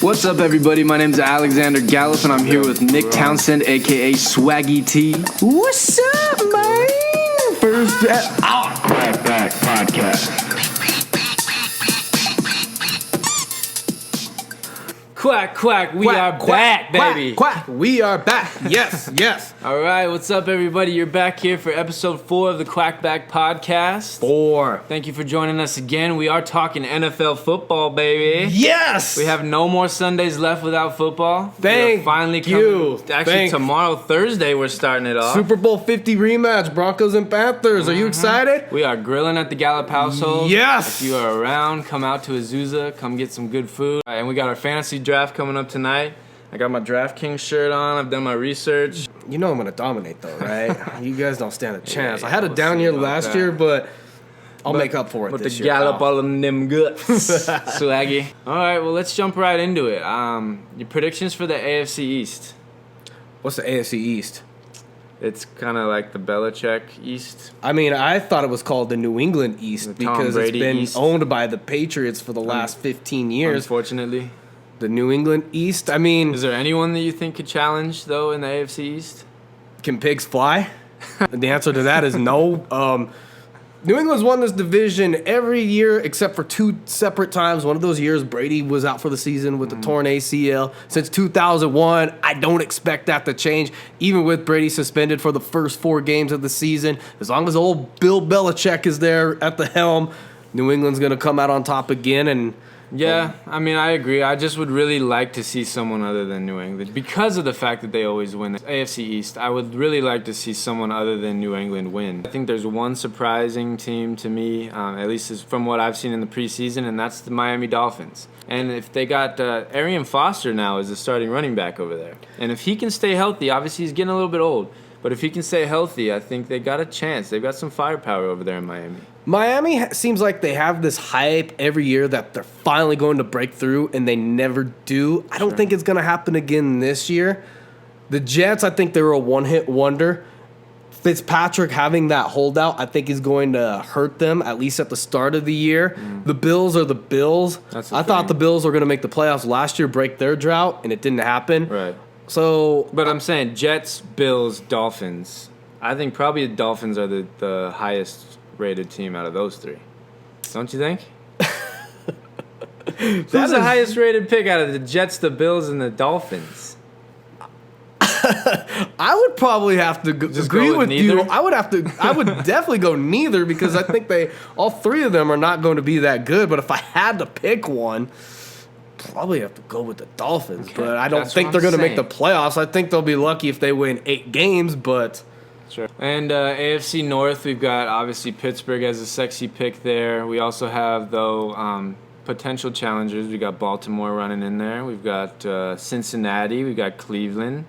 What's up, everybody? My name's Alexander Gallup, and I'm here with Nick Townsend, a.k.a. Swaggy-T. What's up, man? First Quackback podcast. Quack, quack, we are back, baby. Quack, we are back. Yes, yes. All right, what's up, everybody? You're back here for episode 4 of the Quackback podcast. 4. Thank you for joining us again. We are talking NFL football, baby. Yes. We have no more Sundays left without football. Thank finally you. Actually, tomorrow, Thursday, we're starting it off. Super Bowl 50 rematch, Broncos and Panthers. Are you excited? We are grilling at the Gallup household. Yes. If you are around, come out to Azusa. Come get some good food. And we got our fantasy draft coming up tonight. I got my DraftKings shirt on. I've done my research. You know I'm going to dominate, though, right? You guys don't stand a chance. Yeah, I had a we'll down see year about last that. year, but I'll make up for it With this the year. Gallup pal. all in them guts. Swaggy. All right, well, let's jump right into it. Your predictions for the AFC East. What's the AFC East? It's kind of like the Belichick East. I mean, I thought it was called the New England East The Tom because Brady it's been East. owned by the Patriots for the last 15 years. Unfortunately. The New England East, I mean, Is there anyone that you think could challenge, though, in the AFC East? can pigs fly? The answer to that is no. New England's won this division every year except for 2 separate times. One of those years, Brady was out for the season with a torn ACL. Since 2001, I don't expect that to change, even with Brady suspended for the first 4 games of the season. As long as old Bill Belichick is there at the helm, New England's going to come out on top again. And Yeah, I mean, I agree. I just would really like to see someone other than New England. Because of the fact that they always win the AFC East, I would really like to see someone other than New England win. I think there's one surprising team to me, at least from what I've seen in the preseason, and that's the Miami Dolphins. And if they got Arian Foster now as the starting running back over there, and if he can stay healthy, obviously he's getting a little bit old, but if he can stay healthy, I think they got a chance. They've got some firepower over there in Miami. Miami seems like they have this hype every year that they're finally going to break through, and they never do. I don't think it's going to happen again this year. The Jets, I think they were a one-hit wonder. Fitzpatrick having that holdout, I think is going to hurt them, at least at the start of the year. The Bills are the Bills. That's the I thought thing. the Bills were going to make the playoffs last year, break their drought, and it didn't happen. Right. So, But I'm saying Jets, Bills, Dolphins. I think probably the Dolphins are the highest rated team out of those 3. Don't you think? Who's the highest rated pick out of the Jets, the Bills, and the Dolphins? I would probably have to agree go with with you. neither? I would definitely go neither because I think all 3 of them are not going to be that good. But if I had to pick one, probably have to go with the Dolphins. Okay, But I don't that's think what they're I'm going to make the saying. playoffs. I think they'll be lucky if they win 8 games. But Sure. And AFC North, we've got obviously Pittsburgh as a sexy pick there. We also have, though, potential challengers. We got Baltimore running in there. We've got Cincinnati. We've got Cleveland.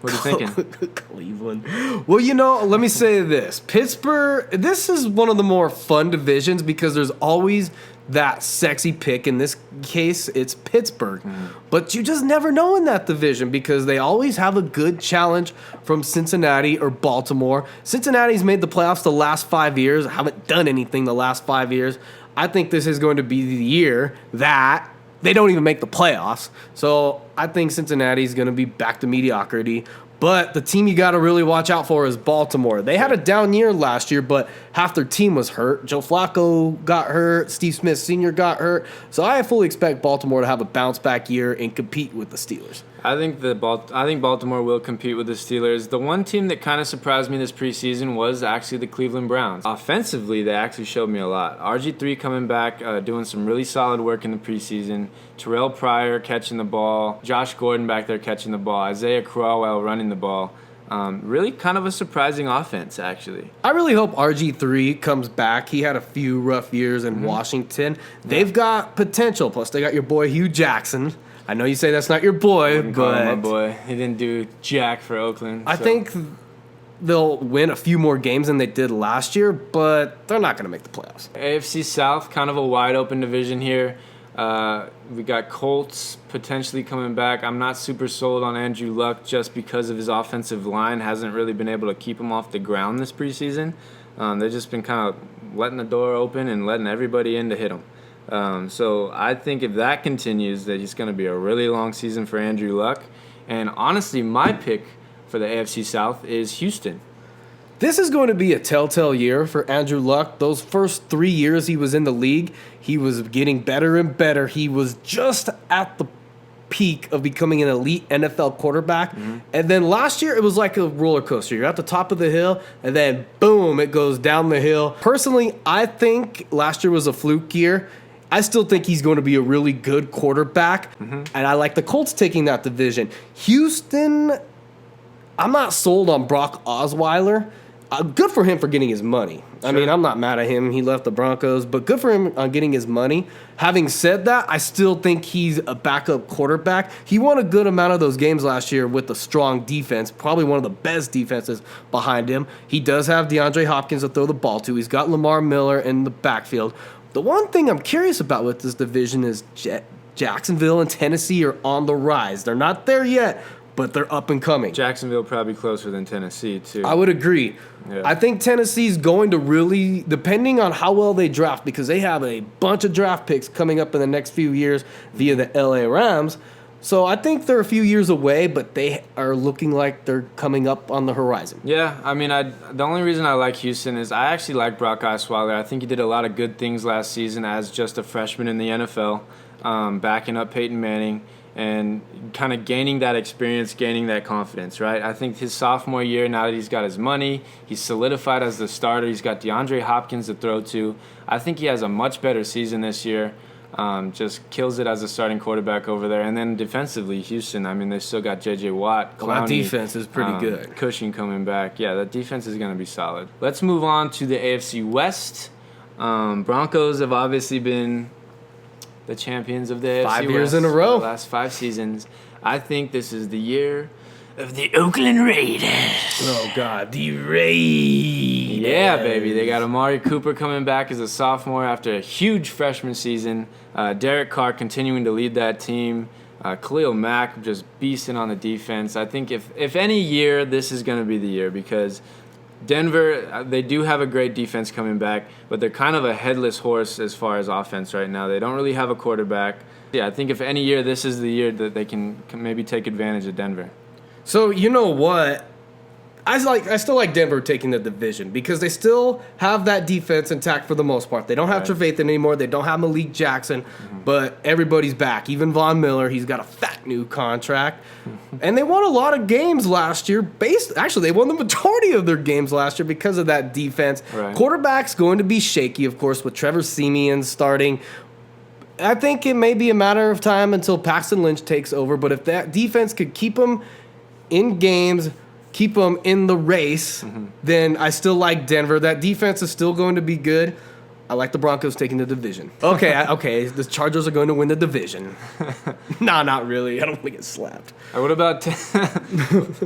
What are you thinking? Cleveland. Well, let me say this. Pittsburgh, this is one of the more fun divisions because there's always that sexy pick. In this case, it's Pittsburgh. But you just never know in that division because they always have a good challenge from Cincinnati or Baltimore. Cincinnati's made the playoffs the last 5 years. Haven't done anything the last 5 years. I think this is going to be the year that they don't even make the playoffs. So I think Cincinnati's going to be back to mediocrity. But the team you got to really watch out for is Baltimore. They had a down year last year, but half their team was hurt. Joe Flacco got hurt. Steve Smith Sr. got hurt. So I fully expect Baltimore to have a bounce-back year and compete with the Steelers. I think Baltimore will compete with the Steelers. The one team that kind of surprised me this preseason was actually the Cleveland Browns. Offensively, they actually showed me a lot. RG3 coming back, doing some really solid work in the preseason. Terrell Pryor catching the ball. Josh Gordon back there catching the ball. Isaiah Crowell running the ball. Really kind of a surprising offense, actually. I really hope RG3 comes back. He had a few rough years in Washington. They've got potential. Plus, they got your boy Hugh Jackson. I know you say that's not your boy, Wouldn't call him my but boy. He didn't do jack for Oakland. I so. think they'll win a few more games than they did last year, but they're not going to make the playoffs. AFC South, kind of a wide open division here. We got Colts potentially coming back. I'm not super sold on Andrew Luck just because of his offensive line. Hasn't really been able to keep him off the ground this preseason. They've just been kind of letting the door open and letting everybody in to hit him. So I think if that continues, that it's going to be a really long season for Andrew Luck. And honestly, my pick for the AFC South is Houston. This is going to be a telltale year for Andrew Luck. Those first 3 years he was in the league, he was getting better and better. He was just at the peak of becoming an elite NFL quarterback. And then last year, it was like a roller coaster. You're at the top of the hill, and then boom, it goes down the hill. Personally, I think last year was a fluke year. I still think he's going to be a really good quarterback, and I like the Colts taking that division. Houston, I'm not sold on Brock Osweiler. Good for him for getting his money. Sure. I mean, I'm not mad at him. He left the Broncos, but good for him on getting his money. Having said that, I still think he's a backup quarterback. He won a good amount of those games last year with a strong defense, probably one of the best defenses behind him. He does have DeAndre Hopkins to throw the ball to. He's got Lamar Miller in the backfield. The one thing I'm curious about with this division is Jacksonville and Tennessee are on the rise. They're not there yet, but they're up and coming. Jacksonville probably closer than Tennessee, too. I would agree. Yeah. I think Tennessee's going to really, depending on how well they draft, because they have a bunch of draft picks coming up in the next few years via the LA Rams. So I think they're a few years away, but they are looking like they're coming up on the horizon. Yeah, I mean, the only reason I like Houston is I actually like Brock Osweiler. I think he did a lot of good things last season as just a freshman in the NFL, backing up Peyton Manning and kind of gaining that experience, gaining that confidence, right? I think his sophomore year, now that he's got his money, he's solidified as the starter. He's got DeAndre Hopkins to throw to. I think he has a much better season this year. Just kills it as a starting quarterback over there. And then defensively, Houston, I mean, they still got J.J. Watt. Clowney, that defense is pretty good. Cushing coming back. Yeah, that defense is going to be solid. Let's move on to the AFC West. Broncos have obviously been the champions of the AFC West. 5 years in a row. For the last 5 seasons. I think this is the year of the Oakland Raiders. Oh, God. The Raiders. Yeah, baby. They got Amari Cooper coming back as a sophomore after a huge freshman season. Derek Carr continuing to lead that team. Khalil Mack just beasting on the defense. I think if any year, this is going to be the year because Denver, they do have a great defense coming back, but they're kind of a headless horse as far as offense right now. They don't really have a quarterback. Yeah, I think if any year, this is the year that they can maybe take advantage of Denver. So, you know what? I still like Denver taking the division because they still have that defense intact for the most part. They don't have Trevathan anymore. They don't have Malik Jackson, but everybody's back. Even Von Miller, he's got a fat new contract. And they won a lot of games last year. Actually, they won the majority of their games last year because of that defense. Right. Quarterback's going to be shaky, of course, with Trevor Siemian starting. I think it may be a matter of time until Paxton Lynch takes over, but if that defense could keep them in games, keep them in the race, then I still like Denver. That defense is still going to be good. I like the Broncos taking the division. Okay, the Chargers are going to win the division. Nah, not really. I don't think it's slapped. What about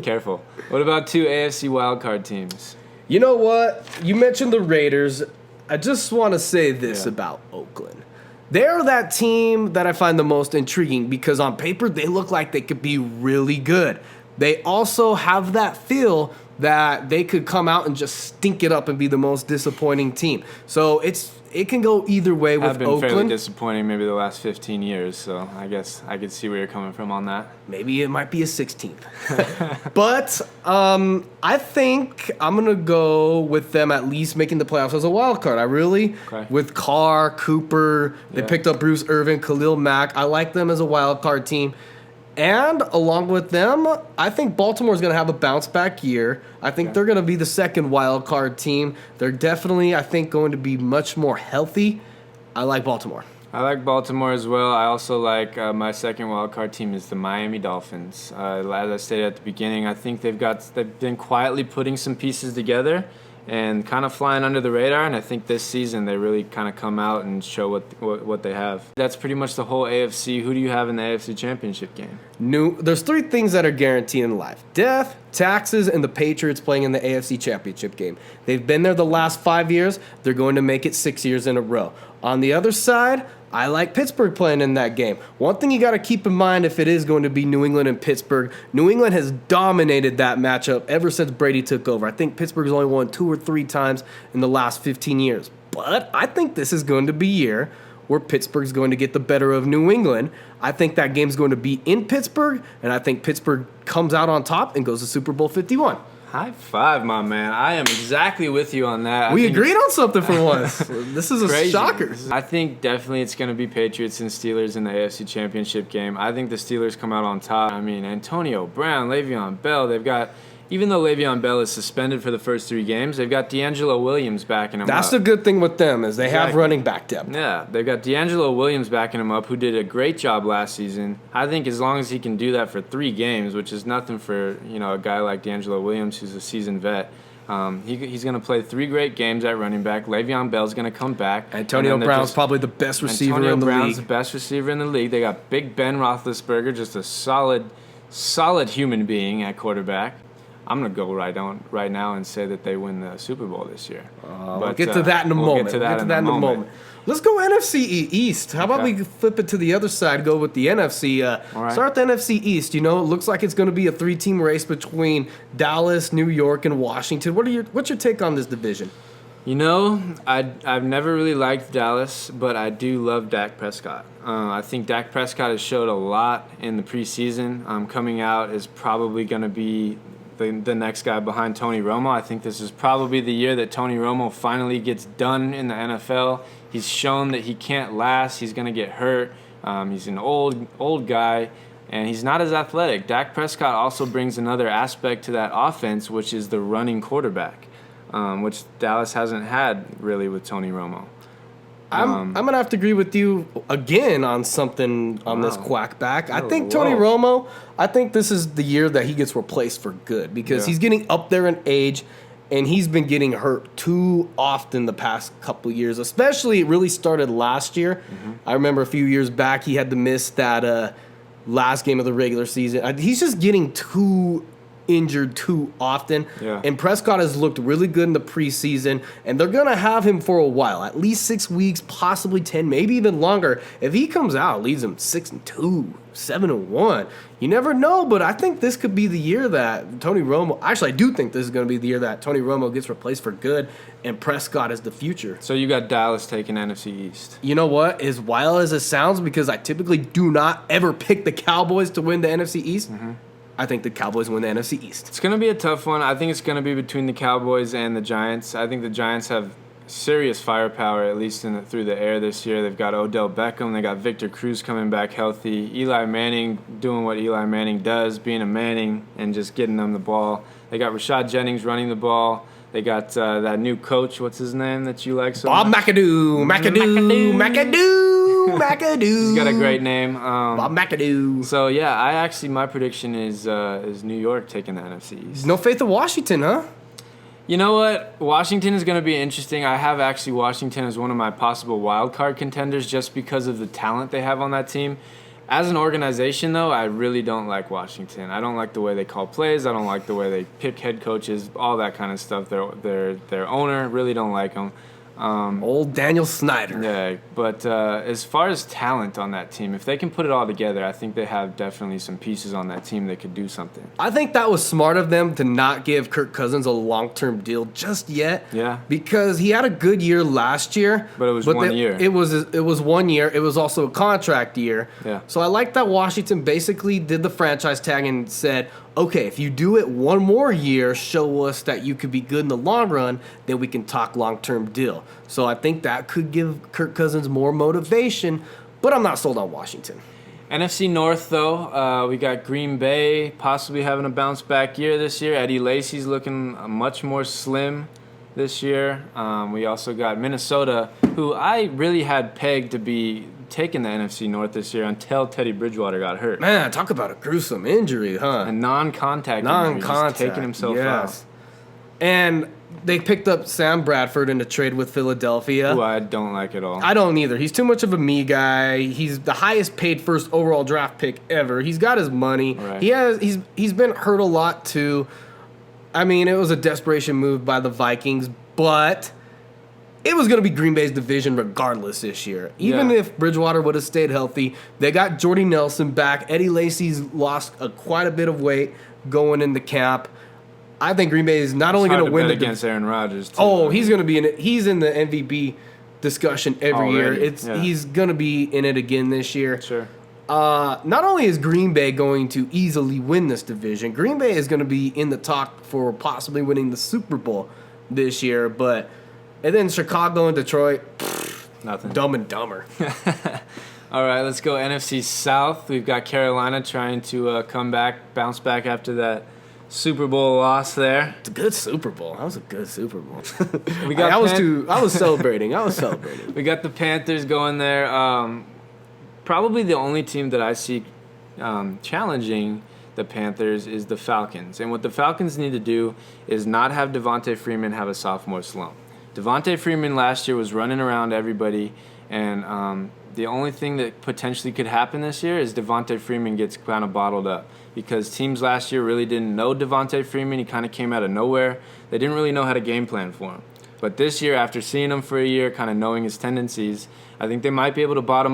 careful? What about 2 AFC wildcard teams? You know what? You mentioned the Raiders. I just want to say this about Oakland. They're that team that I find the most intriguing because on paper they look like they could be really good. They also have that feel that they could come out and just stink it up and be the most disappointing team. So it can go either way with Oakland. Have been fairly disappointing maybe the last 15 years, so I guess I could see where you're coming from on that. Maybe it might be a 16th. But I think I'm going to go with them at least making the playoffs as a wild card. With Carr, Cooper, they picked up Bruce Irvin, Khalil Mack. I like them as a wild card team. And along with them, I think Baltimore's going to have a bounce-back year. I think they're going to be the second wild card team. They're definitely, I think, going to be much more healthy. I like Baltimore. I like Baltimore as well. I also like my second wild card team is the Miami Dolphins. As I stated at the beginning, I think they've been quietly putting some pieces together and kind of flying under the radar, and I think this season they really kind of come out and show what they have. That's pretty much the whole AFC. Who do you have in the AFC Championship game? There's 3 things that are guaranteed in life: death, taxes, and the Patriots playing in the AFC Championship game. They've been there the last 5 years. They're going to make it 6 years in a row. On the other side, I like Pittsburgh playing in that game. One thing you got to keep in mind if it is going to be New England and Pittsburgh, New England has dominated that matchup ever since Brady took over. I think Pittsburgh's only won 2 or 3 times in the last 15 years. But I think this is going to be a year where Pittsburgh's going to get the better of New England. I think that game's going to be in Pittsburgh, and I think Pittsburgh comes out on top and goes to Super Bowl 51. High five, my man. I am exactly with you on that. We agreed on something for once. This is a crazy. shocker. I think definitely it's going to be Patriots and Steelers in the AFC Championship game. I think the Steelers come out on top. I mean, Antonio Brown, Le'Veon Bell, they've got, even though Le'Veon Bell is suspended for the first 3 games, they've got D'Angelo Williams backing him up. That's the good thing with them is they have running back depth. Yeah, they've got D'Angelo Williams backing him up, who did a great job last season. I think as long as he can do that for 3 games, which is nothing for a guy like D'Angelo Williams, who's a seasoned vet, he's going to play 3 great games at running back. Le'Veon Bell's going to come back. Antonio Brown's probably the best receiver in the league. Antonio Brown's the best receiver in the league. They got Big Ben Roethlisberger, just a solid human being at quarterback. I'm going to go right now and say that they win the Super Bowl this year. We'll get to that in a moment. We'll get to that in a moment. Let's go NFC East. How about we flip it to the other side, go with the NFC. Right. Start the NFC East. It looks like it's going to be a 3-team race between Dallas, New York, and Washington. What's your take on this division? I've never really liked Dallas, but I do love Dak Prescott. I think Dak Prescott has showed a lot in the preseason. Coming out is probably going to be the next guy behind Tony Romo. I think this is probably the year that Tony Romo finally gets done in the NFL. He's shown that he can't last. He's going to get hurt. He's an old guy, and he's not as athletic. Dak Prescott also brings another aspect to that offense, which is the running quarterback, which Dallas hasn't had really with Tony Romo. I'm going to have to agree with you again on something on this Quackback. I think Tony Romo, I think this is the year that he gets replaced for good because he's getting up there in age and he's been getting hurt too often the past couple of years, especially it really started last year. Mm-hmm. I remember a few years back he had to miss that last game of the regular season. He's just getting too injured too often. Yeah. And Prescott has looked really good in the preseason, and they're going to have him for a while, at least 6 weeks, possibly 10, maybe even longer. If he comes out, leads them 6-2, 7-1. You never know, but I think this could be the year that Tony Romo, actually I do think this is going to be the year that Tony Romo gets replaced for good and Prescott is the future. So you got Dallas taking NFC East. You know what? As wild as it sounds, because I typically do not ever pick the Cowboys to win the NFC East, I think the Cowboys win the NFC East. It's going to be a tough one. I think it's going to be between the Cowboys and the Giants. I think the Giants have serious firepower, at least through the air this year. They've got Odell Beckham. They got Victor Cruz coming back healthy. Eli Manning doing what Eli Manning does, being a Manning and just getting them the ball. They got Rashad Jennings running the ball. They got that new coach. What's his name that you like so Bob much? McAdoo. He's got a great name. Bob McAdoo. So, yeah, my prediction is New York taking the NFC East. No faith in Washington, huh? You know what? Washington is going to be interesting. I have actually Washington as one of my possible wildcard contenders just because of the talent they have on that team. As an organization, though, I really don't like Washington. I don't like the way they call plays. I don't like the way they pick head coaches, all that kind of stuff. Their owner, really don't like them. Old Daniel Snyder. Yeah, but as far as talent on that team, if they can put it all together, I think they have definitely some pieces on that team that could do something. I think that was smart of them to not give Kirk Cousins a long-term deal just yet. Yeah. Because he had a good year last year. But it was 1 year. It was 1 year. It was also a contract year. Yeah. So I like that Washington basically did the franchise tag and said, okay, if you do it 1 more year, show us that you could be good in the long run, then we can talk long-term deal. So I think that could give Kirk Cousins more motivation, but I'm not sold on Washington. NFC North, though, we got Green Bay possibly having a bounce-back year this year. Eddie Lacy's looking much more slim this year. We also got Minnesota, who I really had pegged to be taking the NFC North this year until Teddy Bridgewater got hurt. Man, talk about a gruesome injury, huh? A non-contact injury, just taking himself out. And they picked up Sam Bradford in a trade with Philadelphia. Who I don't like at all. I don't either. He's too much of a me guy. He's the highest paid first overall draft pick ever. He's got his money. Right. He's been hurt a lot too. I mean, it was a desperation move by the Vikings, but it was going to be Green Bay's division regardless this year. Even if Bridgewater would have stayed healthy, they got Jordy Nelson back. Eddie Lacy's lost quite a bit of weight going into camp. I think Green Bay is not only going to win against Aaron Rodgers. He's going to be he's in the MVP discussion every year. Already, He's going to be in it again this year. Sure. Not only is Green Bay going to easily win this division, Green Bay is going to be in the talk for possibly winning the Super Bowl this year. And then Chicago and Detroit, Nothing. Dumb and Dumber. All right, let's go NFC South. We've got Carolina trying to bounce back after that Super Bowl loss there. It's a good Super Bowl. That was a good Super Bowl. I was celebrating. We got the Panthers going there. Probably the only team that I see challenging the Panthers is the Falcons. And what the Falcons need to do is not have Devontae Freeman have a sophomore slump. Devontae Freeman last year was running around everybody, and the only thing that potentially could happen this year is Devontae Freeman gets kind of bottled up, because teams last year really didn't know Devontae Freeman. He kind of came out of nowhere. They didn't really know how to game plan for him. But this year, after seeing him for a year, kind of knowing his tendencies, I think they might be able to bottle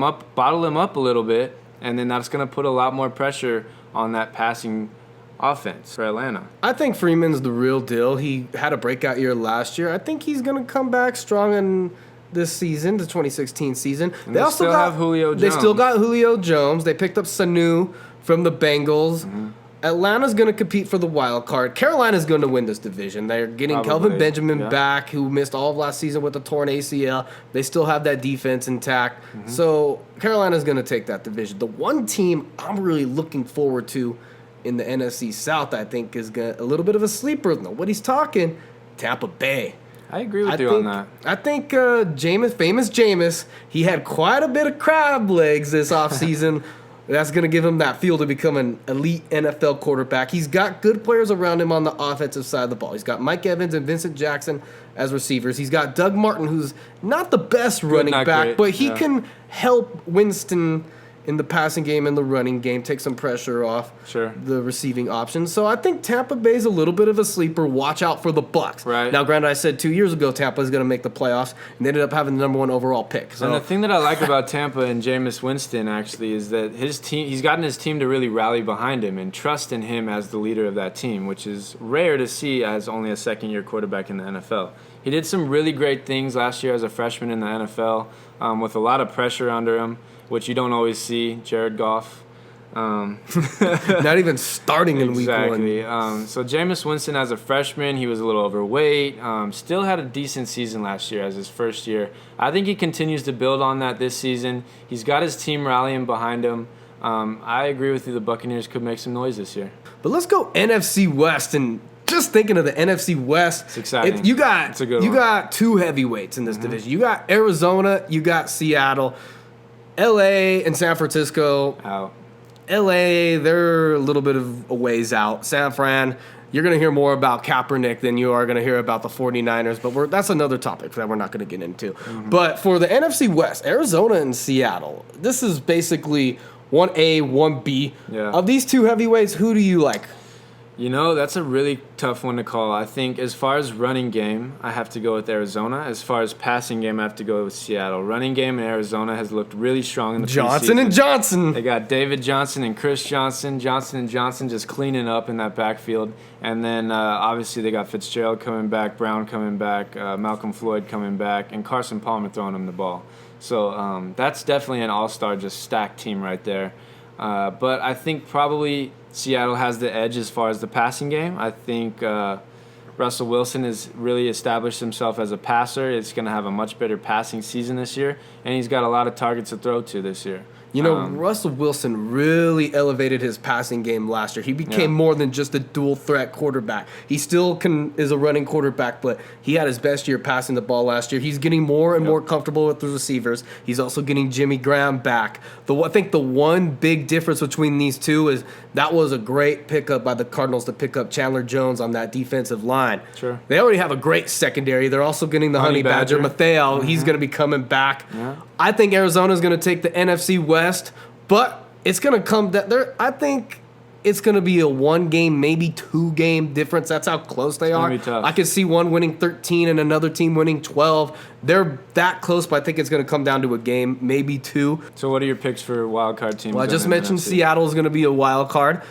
him up a little bit, and then that's going to put a lot more pressure on that passing offense for Atlanta. I think Freeman's the real deal. He had a breakout year last year. I think he's going to come back strong in this season, the 2016 season. And they also have Julio Jones. They still got Julio Jones. They picked up Sanu from the Bengals. Mm-hmm. Atlanta's going to compete for the wild card. Carolina's going to win this division. They're getting Probably, Kelvin Benjamin back, who missed all of last season with a torn ACL. They still have that defense intact. Mm-hmm. So Carolina's going to take that division. The one team I'm really looking forward to in the NFC South, I think, is a little bit of a sleeper. Nobody's talking. Tampa Bay. I agree with you on that. I think famous Jameis, he had quite a bit of crab legs this offseason. That's going to give him that feel to become an elite NFL quarterback. He's got good players around him on the offensive side of the ball. He's got Mike Evans and Vincent Jackson as receivers. He's got Doug Martin, who's not the best running back, great, but he can help Winston in the passing game and the running game, take some pressure off the receiving options. So I think Tampa Bay's a little bit of a sleeper. Watch out for the Bucs. Right. Now, granted, I said 2 years ago Tampa's going to make the playoffs, and they ended up having the number 1 overall pick. So And the thing that I like about Tampa and Jameis Winston, actually, is that his team, he's gotten his team to really rally behind him and trust in him as the leader of that team, which is rare to see as only a second-year quarterback in the NFL. He did some really great things last year as a freshman in the NFL with a lot of pressure under him, which you don't always see. Jared Goff. not even starting in week 1. Exactly. So Jameis Winston as a freshman, he was a little overweight. Still had a decent season last year as his first year. I think he continues to build on that this season. He's got his team rallying behind him. I agree with you. The Buccaneers could make some noise this year. But let's go NFC West, and just thinking of the NFC West, it's exciting. You got it's a good one. got 2 heavyweights in this division. You got Arizona, you got Seattle. LA and San Francisco. Out. LA, they're a little bit of a ways out. San Fran, you're going to hear more about Kaepernick than you are going to hear about the 49ers, but that's another topic that we're not going to get into. Mm-hmm. But for the NFC West, Arizona and Seattle, this is basically 1A, 1B. Yeah. Of these 2 heavyweights, who do you like? You know, that's a really tough one to call. I think as far as running game, I have to go with Arizona. As far as passing game, I have to go with Seattle. Running game in Arizona has looked really strong in the Johnson preseason. and Johnson. They got David Johnson and Chris Johnson. Johnson and Johnson just cleaning up in that backfield. And then, obviously, they got Fitzgerald coming back, Brown coming back, Malcolm Floyd coming back, and Carson Palmer throwing him the ball. So that's definitely an all-star, just stacked team right there. But I think probably Seattle has the edge as far as the passing game. I think Russell Wilson has really established himself as a passer. He's going to have a much better passing season this year, and he's got a lot of targets to throw to this year. You know, Russell Wilson really elevated his passing game last year. He became more than just a dual-threat quarterback. He still is a running quarterback, but he had his best year passing the ball last year. He's getting more and more comfortable with the receivers. He's also getting Jimmy Graham back. I think the one big difference between these two is that was a great pickup by the Cardinals to pick up Chandler Jones on that defensive line. Sure. They already have a great secondary. They're also getting the Honey Badger, Mateo. Mm-hmm. He's going to be coming back. Yeah. I think Arizona's going to take the NFC West, but it's going to come there. I think it's going to be a 1-game, maybe 2-game difference. That's how close they are. It's gonna be tough. I could see one winning 13 and another team winning 12. They're that close, but I think it's going to come down to a game, maybe 2. So what are your picks for wild card teams? Well, I just mentioned Seattle's going to be a wild card.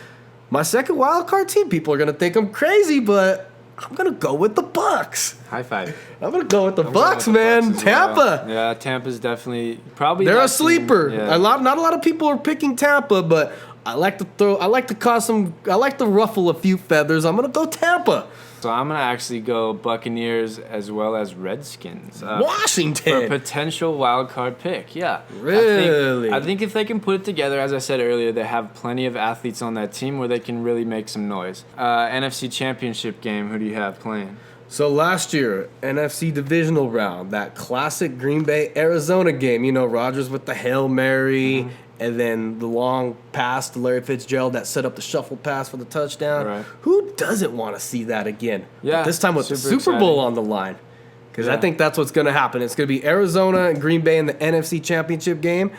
My second wild card team, people are going to think I'm crazy, but I'm going to go with the Bucks. High five. I'm going to go with the I'm Bucks, going with the man. Bucks as well. Tampa. Yeah, Tampa's definitely probably. They're that a sleeper. team, yeah. Not a lot of people are picking Tampa, but I like to ruffle a few feathers. I'm going to go Tampa. So I'm going to actually go Buccaneers as well as Redskins. Washington. For a potential wild card pick, yeah. Really? I think if they can put it together, as I said earlier, they have plenty of athletes on that team where they can really make some noise. NFC Championship game, who do you have playing? So last year, NFC divisional round, that classic Green Bay Arizona game. You know, Rodgers with the Hail Mary, and then the long pass to Larry Fitzgerald that set up the shuffle pass for the touchdown. Right. Who doesn't want to see that again? Yeah, But this time with the super Super Bowl exciting. on the line. Because Yeah. I think that's what's going to happen. It's going to be Arizona and Green Bay in the NFC Championship game.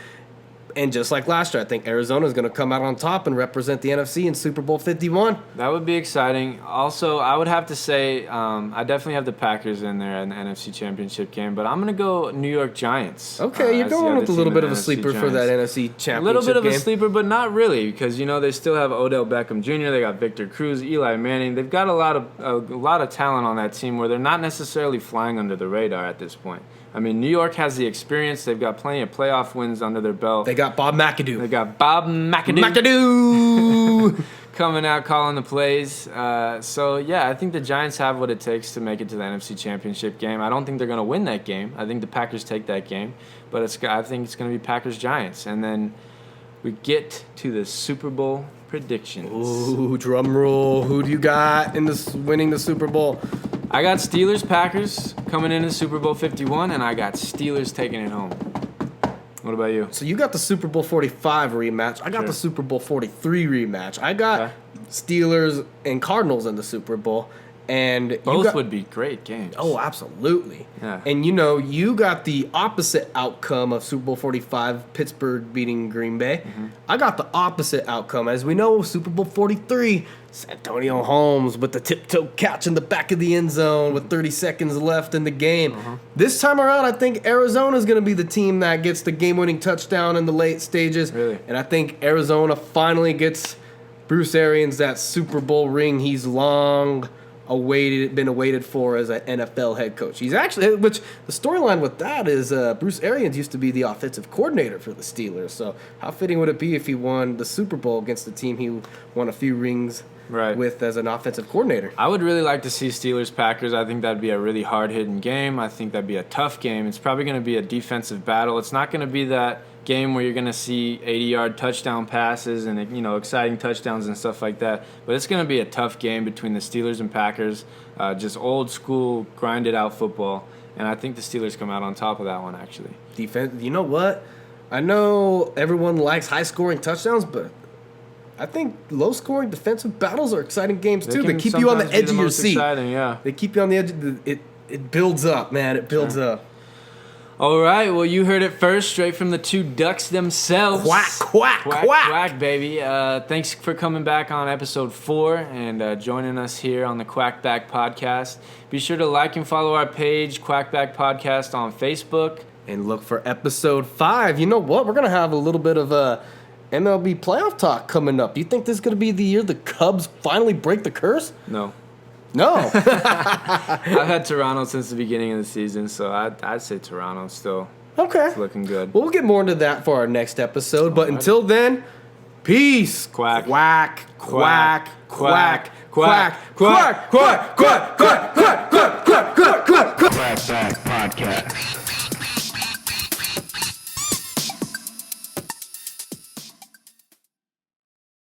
And just like last year, I think Arizona is going to come out on top and represent the NFC in Super Bowl 51. That would be exciting. Also, I would have to say I definitely have the Packers in there in the NFC Championship game, but I'm going to go New York Giants. Okay, you're as the going other with a team little in bit the of a NFC sleeper for that Giants. NFC Championship A little bit of game. a sleeper, but not really, because they still have Odell Beckham Jr. They got Victor Cruz, Eli Manning. They've got a lot of talent on that team where they're not necessarily flying under the radar at this point. I mean, New York has the experience. They've got plenty of playoff wins under their belt. They got Bob McAdoo. They got Bob McAdoo. McAdoo! Coming out calling the plays. So, yeah, I think the Giants have what it takes to make it to the NFC Championship game. I don't think they're going to win that game. I think the Packers take that game. But I think it's going to be Packers-Giants. And then we get to the Super Bowl predictions. Ooh, drum roll. Who do you got in this winning the Super Bowl? I got Steelers-Packers coming into Super Bowl 51, and I got Steelers taking it home. What about you? So you got the Super Bowl 45 rematch. I got Sure. the Super Bowl 43 rematch. I got Okay. Steelers and Cardinals in the Super Bowl. And Both would be great games. Oh, absolutely. Yeah. And you got the opposite outcome of Super Bowl 45, Pittsburgh beating Green Bay. I got the opposite outcome. As we know, Super Bowl 43, Santonio Holmes with the tiptoe catch in the back of the end zone with 30 seconds left in the game. This time around, I think Arizona is going to be the team that gets the game-winning touchdown in the late stages. Really? And I think Arizona finally gets Bruce Arians that Super Bowl ring he's long been awaited for as an NFL head coach. He's actually, which the storyline with that is Bruce Arians used to be the offensive coordinator for the Steelers. So how fitting would it be if he won the Super Bowl against the team he won a few rings with as an offensive coordinator? I would really like to see Steelers-Packers. I think that'd be a really hard-hitting game. I think that'd be a tough game. It's probably going to be a defensive battle. It's not going to be that game where you're going to see 80-yard touchdown passes and exciting touchdowns and stuff like that. But it's going to be a tough game between the Steelers and Packers, just old-school, grinded-out football. And I think the Steelers come out on top of that one, actually. Defense. You know what? I know everyone likes high-scoring touchdowns, but I think low-scoring defensive battles are exciting games too. They can keep you on the sometimes be edge of your most seat. exciting, yeah. They keep you on the edge. It builds up, man. It builds up. All right, well, you heard it first, straight from the two ducks themselves. Quack, quack, Quack, quack. quack, baby. Thanks for coming back on episode 4 and joining us here on the Quackback Podcast. Be sure to like and follow our page, Quackback Podcast, on Facebook. And look for episode 5. You know what? We're going to have a little bit of a MLB playoff talk coming up. You think this is going to be the year the Cubs finally break the curse? No. No. I've had Toronto since the beginning of the season, so I'd say Toronto still. Okay. It's looking good. Well, we'll get more into that for our next episode. But until then, peace. Quack. Quack. Quack. Quack. Quack. Quack. Quack. Quack. Quack. Quack. Quack. Quack. Quack. Quack. Quack. Quack. Quackback Podcast.